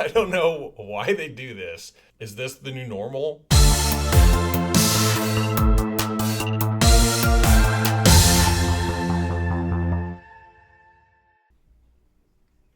I don't know why they do this. Is this the new normal?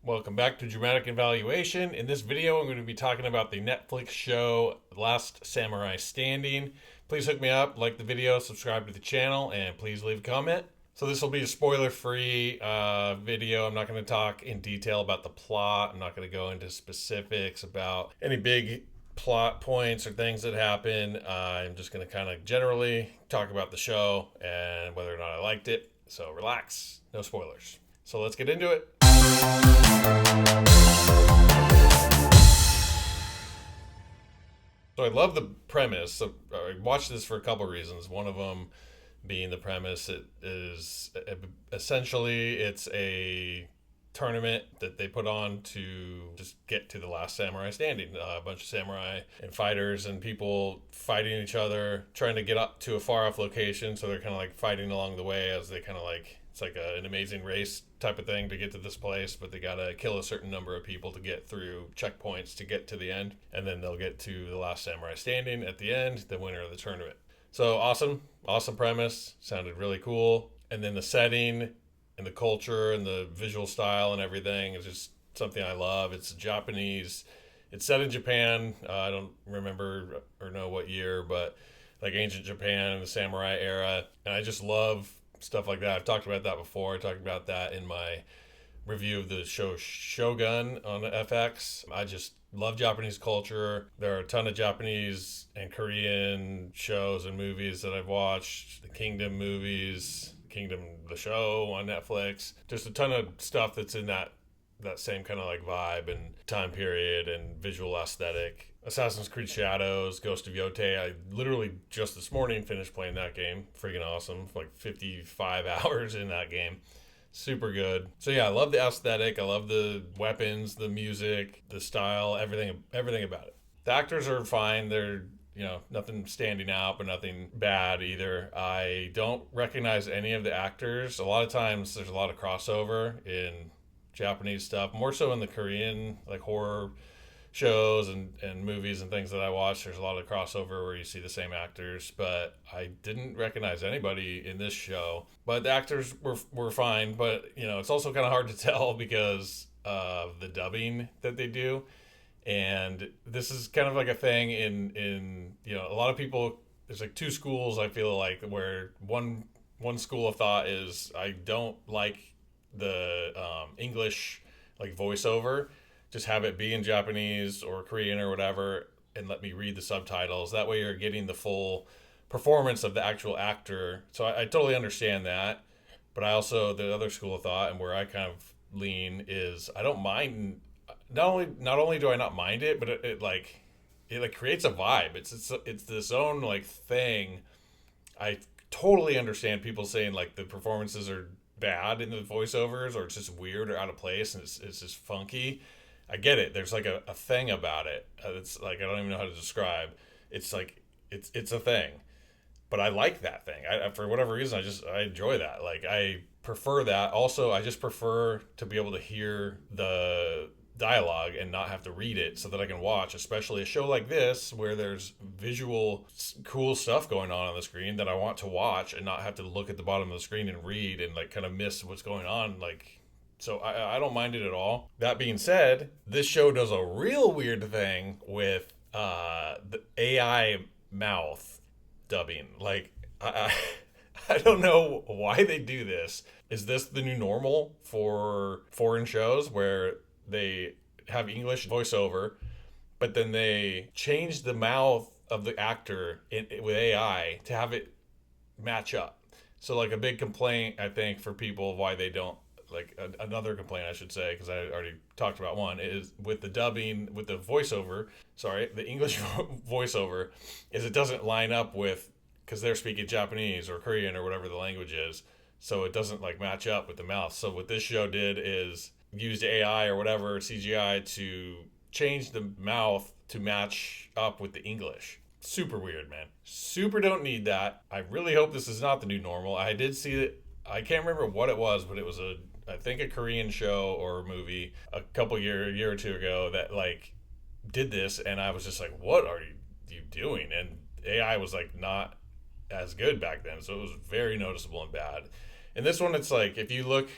Welcome back to Dramatic Evaluation. In this video, I'm going to be talking about the Netflix show Last Samurai Standing. Please hook me up, like the video, subscribe to the channel, and please leave a comment. So this will be a spoiler-free video. I'm not going to talk in detail about the plot. I'm not going to go into specifics about any big plot points or things that happen. I'm just going to kind of generally talk about the show and whether or not I liked it. So relax, no spoilers. So let's get into it. So I love the premise. So I watched this for a couple of reasons. One of them being the premise. It is essentially it's a tournament that they put on to just get to the last samurai standing. A bunch of samurai and fighters and people fighting each other, trying to get up to a far off location. So they're kind of like fighting along the way as they kind of like, it's like an amazing race type of thing to get to this place, but they gotta kill a certain number of people to get through checkpoints to get to the end, and then they'll get to the last samurai standing at the end, the winner of the tournament. So awesome premise, sounded really cool, and then the setting and the culture and the visual style and everything is just something I love. It's Japanese, it's set in Japan. I don't remember or know what year, but like ancient Japan, the samurai era, and I just love stuff like that. I've talked about that before. I talked about that in my review of the show Shogun on FX. I just love Japanese culture. There are a ton of Japanese and Korean shows and movies that I've watched. The Kingdom movies, Kingdom the show on Netflix. Just a ton of stuff that's in that same kind of like vibe and time period and visual aesthetic. Assassin's Creed Shadows, Ghost of Yotei. I literally just this morning finished playing that game. Freaking awesome. Like 55 hours in that game. Super good. So yeah, I love the aesthetic. I love the weapons, the music, the style, everything about it. The actors are fine. They're, nothing standing out, but nothing bad either. I don't recognize any of the actors. A lot of times there's a lot of crossover in Japanese stuff, more so in the Korean like horror shows and movies and things that I watch. There's a lot of crossover where you see the same actors, but I didn't recognize anybody in this show. But the actors were fine, but it's also kind of hard to tell because of the dubbing that they do. And this is kind of like a thing in a lot of people, there's like two schools I feel like, where one school of thought is I don't like the English like voiceover. Just have it be in Japanese or Korean or whatever, and let me read the subtitles. That way you're getting the full performance of the actual actor. So I totally understand that. But I also, the other school of thought and where I kind of lean is I don't mind, not only do I not mind it, but it creates a vibe. It's this own like thing. I totally understand people saying like the performances are bad in the voiceovers or it's just weird or out of place and it's just funky. I get it. There's like a thing about it. It's like, I don't even know how to describe. It's like, it's a thing, but I like that thing. For whatever reason, I enjoy that. Like I prefer that. Also, I just prefer to be able to hear the dialogue and not have to read it so that I can watch, especially a show like this where there's visual cool stuff going on the screen that I want to watch and not have to look at the bottom of the screen and read and like kind of miss what's going on. So I don't mind it at all. That being said, this show does a real weird thing with the AI mouth dubbing. Like, I don't know why they do this. Is this the new normal for foreign shows where they have English voiceover, but then they change the mouth of the actor with AI to have it match up? So like a big complaint, I think, for people why they don't, another complaint I should say, because I already talked about one, is with the dubbing, with the voiceover, the English voiceover, is it doesn't line up with, because they're speaking Japanese or Korean or whatever the language is, so it doesn't like match up with the mouth. So what this show did is used AI or whatever, CGI, to change the mouth to match up with the English. Super weird, man. Super don't need that. I really hope this is not the new normal. I did see it. I can't remember what it was, but it was I think a Korean show or movie a year or two ago that like did this, and I was just like, what are you doing? And AI was like not as good back then, so it was very noticeable and bad. And this one, it's like if you look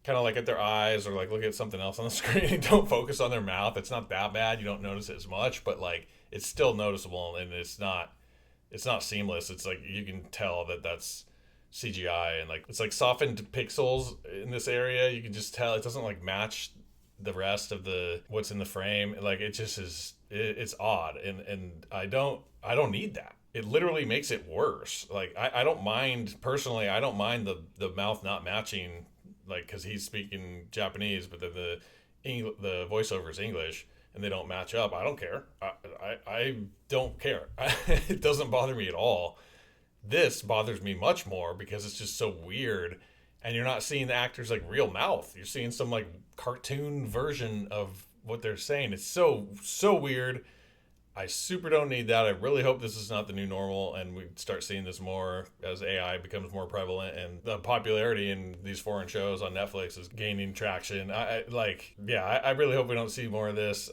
kind of like at their eyes or like look at something else on the screen, don't focus on their mouth. It's not that bad. You don't notice it as much, but like it's still noticeable, and it's not seamless. It's like you can tell that that's CGI, and like it's like softened pixels in this area. You can just tell it doesn't like match the rest of the what's in the frame. Like it just is it's odd, and I don't need that. It literally makes it worse. Like I don't mind personally. I don't mind the mouth not matching, like because he's speaking Japanese, but then the voiceover is English and they don't match up. I don't care. I don't care. It doesn't bother me at all. This bothers me much more because it's just so weird, and you're not seeing the actors like real mouth. You're seeing some like cartoon version of what they're saying. It's so weird. I super don't need that. I really hope this is not the new normal and we start seeing this more as AI becomes more prevalent and the popularity in these foreign shows on Netflix is gaining traction. I really hope we don't see more of this.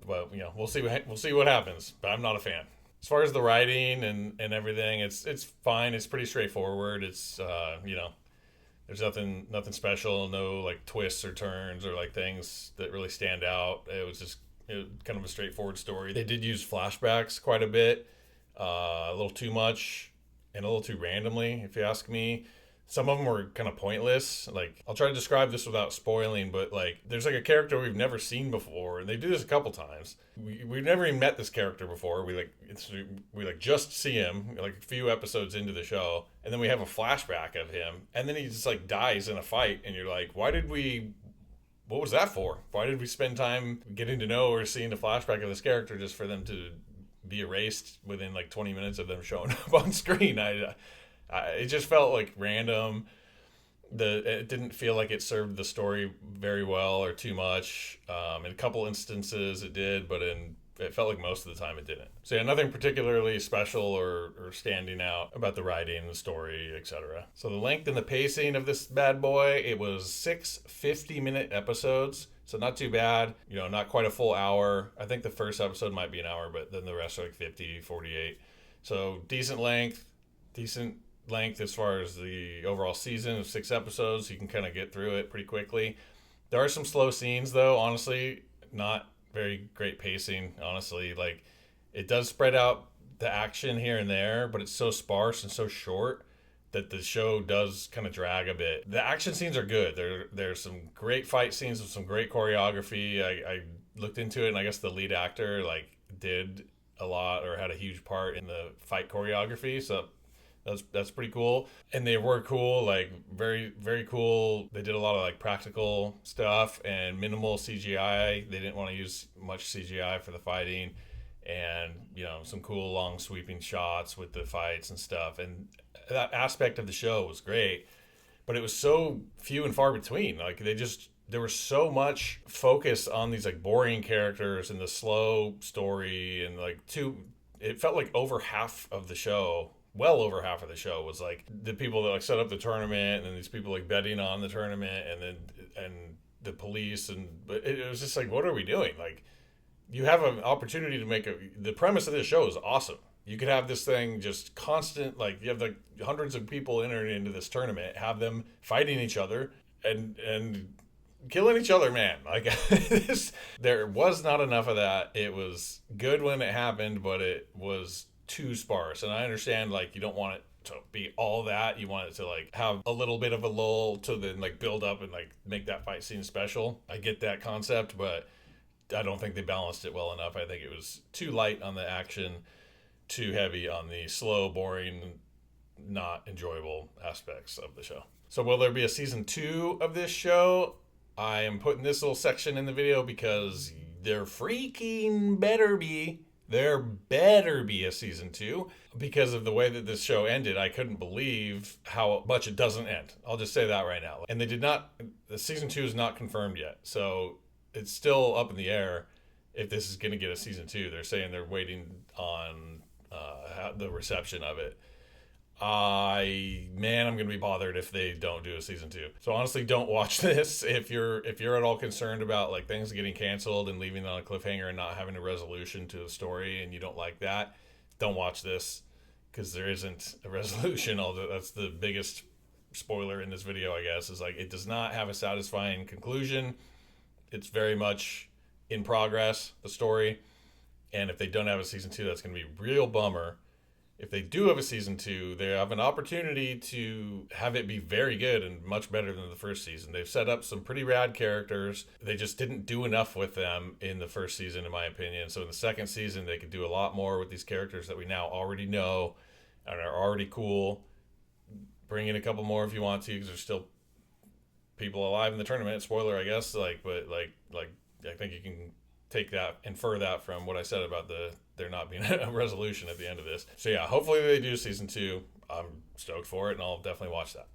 But we'll see what happens. But I'm not a fan. As far as the writing and everything, it's fine. It's pretty straightforward. It's there's nothing special. No like twists or turns or like things that really stand out. It was just kind of a straightforward story. They did use flashbacks quite a bit, a little too much and a little too randomly, if you ask me. Some of them were kind of pointless. Like, I'll try to describe this without spoiling, but like, there's like a character we've never seen before, and they do this a couple times. We've never even met this character before. We just see him like a few episodes into the show, and then we have a flashback of him, and then he just like dies in a fight, and you're like, what was that for? Why did we spend time getting to know or seeing the flashback of this character just for them to be erased within like 20 minutes of them showing up on screen? It just felt like random. It didn't feel like it served the story very well or too much. In a couple instances it did, but it felt like most of the time it didn't. So yeah, nothing particularly special or standing out about the writing, the story, etc. So the length and the pacing of this bad boy, it was 6 50-minute episodes. So not too bad, not quite a full hour. I think the first episode might be an hour, but then the rest are like 50, 48. So decent length as far as the overall season of 6 episodes. You can kind of get through it pretty quickly. There are some slow scenes though, honestly, not very great pacing, honestly. Like, it does spread out the action here and there, but it's so sparse and so short that the show does kind of drag a bit. The action scenes are good. There's some great fight scenes with some great choreography. I looked into it, and I guess the lead actor like did a lot or had a huge part in the fight choreography, so that's pretty cool. And they were cool, like very, very cool. They did a lot of like practical stuff and minimal CGI. They didn't want to use much CGI for the fighting, and some cool long sweeping shots with the fights and stuff. And that aspect of the show was great, but it was so few and far between. Like there was so much focus on these like boring characters and the slow story, and it felt like over half of the show, well over half of the show, was like the people that like set up the tournament, and then these people like betting on the tournament, and the police, but it was just like, what are we doing? Like, you have an opportunity to the premise of this show is awesome. You could have this thing just constant, like you have like hundreds of people entering into this tournament, have them fighting each other and killing each other, man. Like there was not enough of that. It was good when it happened, but it was too sparse. And I understand like you don't want it to be all that. You want it to like have a little bit of a lull to then like build up and like make that fight scene special. I get that concept, but I don't think they balanced it well enough. I think it was too light on the action, too heavy on the slow, boring, not enjoyable aspects of the show. So will there be a season 2 of this show? I am putting this little section in the video because there freaking better be. There better be a season 2, because of the way that this show ended. I couldn't believe how much it doesn't end. I'll just say that right now. And the season 2 is not confirmed yet. So it's still up in the air if this is going to get a season 2. They're saying they're waiting on the reception of it. I'm gonna be bothered if they don't do a season 2. So honestly, don't watch this if you're at all concerned about like things getting canceled and leaving on a cliffhanger and not having a resolution to the story, and you don't like that. Don't watch this because there isn't a resolution. Although that's the biggest spoiler in this video, I guess, is like it does not have a satisfying conclusion. It's very much in progress, the story, and if they don't have a season 2, that's going to be a real bummer. If they do have a season 2, they have an opportunity to have it be very good and much better than the first season. They've set up some pretty rad characters. They just didn't do enough with them in the first season, in my opinion. So in the second season, they could do a lot more with these characters that we now already know and are already cool. Bring in a couple more if you want to, because there's still people alive in the tournament. Spoiler, I guess. But I think you can infer that from what I said about there not being a resolution at the end of this. So yeah, hopefully they do season 2. I'm stoked for it, and I'll definitely watch that.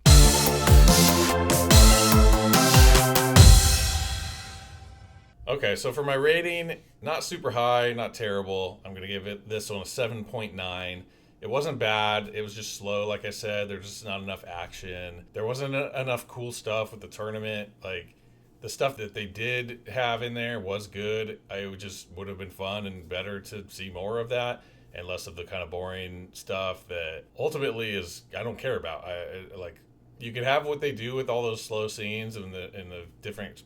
Okay, so for my rating, not super high, not terrible. I'm gonna give this one a 7.9. It wasn't bad. It was just slow, like I said. There's just not enough action. There wasn't enough cool stuff with the tournament. Like, the stuff that they did have in there was good. Would have been fun and better to see more of that and less of the kind of boring stuff that ultimately I don't care about. You could have what they do with all those slow scenes and the different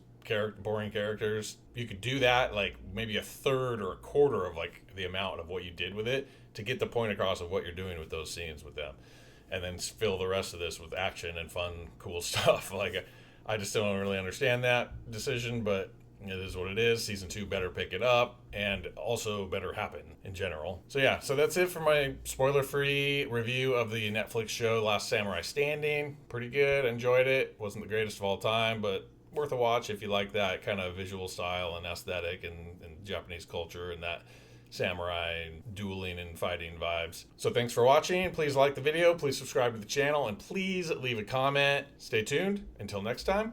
boring characters. You could do that like maybe a third or a quarter of like the amount of what you did with it to get the point across of what you're doing with those scenes with them, and then fill the rest of this with action and fun, cool stuff. I just don't really understand that decision, but it is what it is. Season 2 better pick it up, and also better happen in general. So yeah, so that's it for my spoiler-free review of the Netflix show Last Samurai Standing. Pretty good, enjoyed it. Wasn't the greatest of all time, but worth a watch if you like that kind of visual style and aesthetic and Japanese culture and that samurai dueling and fighting vibes. So thanks for watching. Please like the video, please subscribe to the channel, and please leave a comment. Stay tuned. Until next time,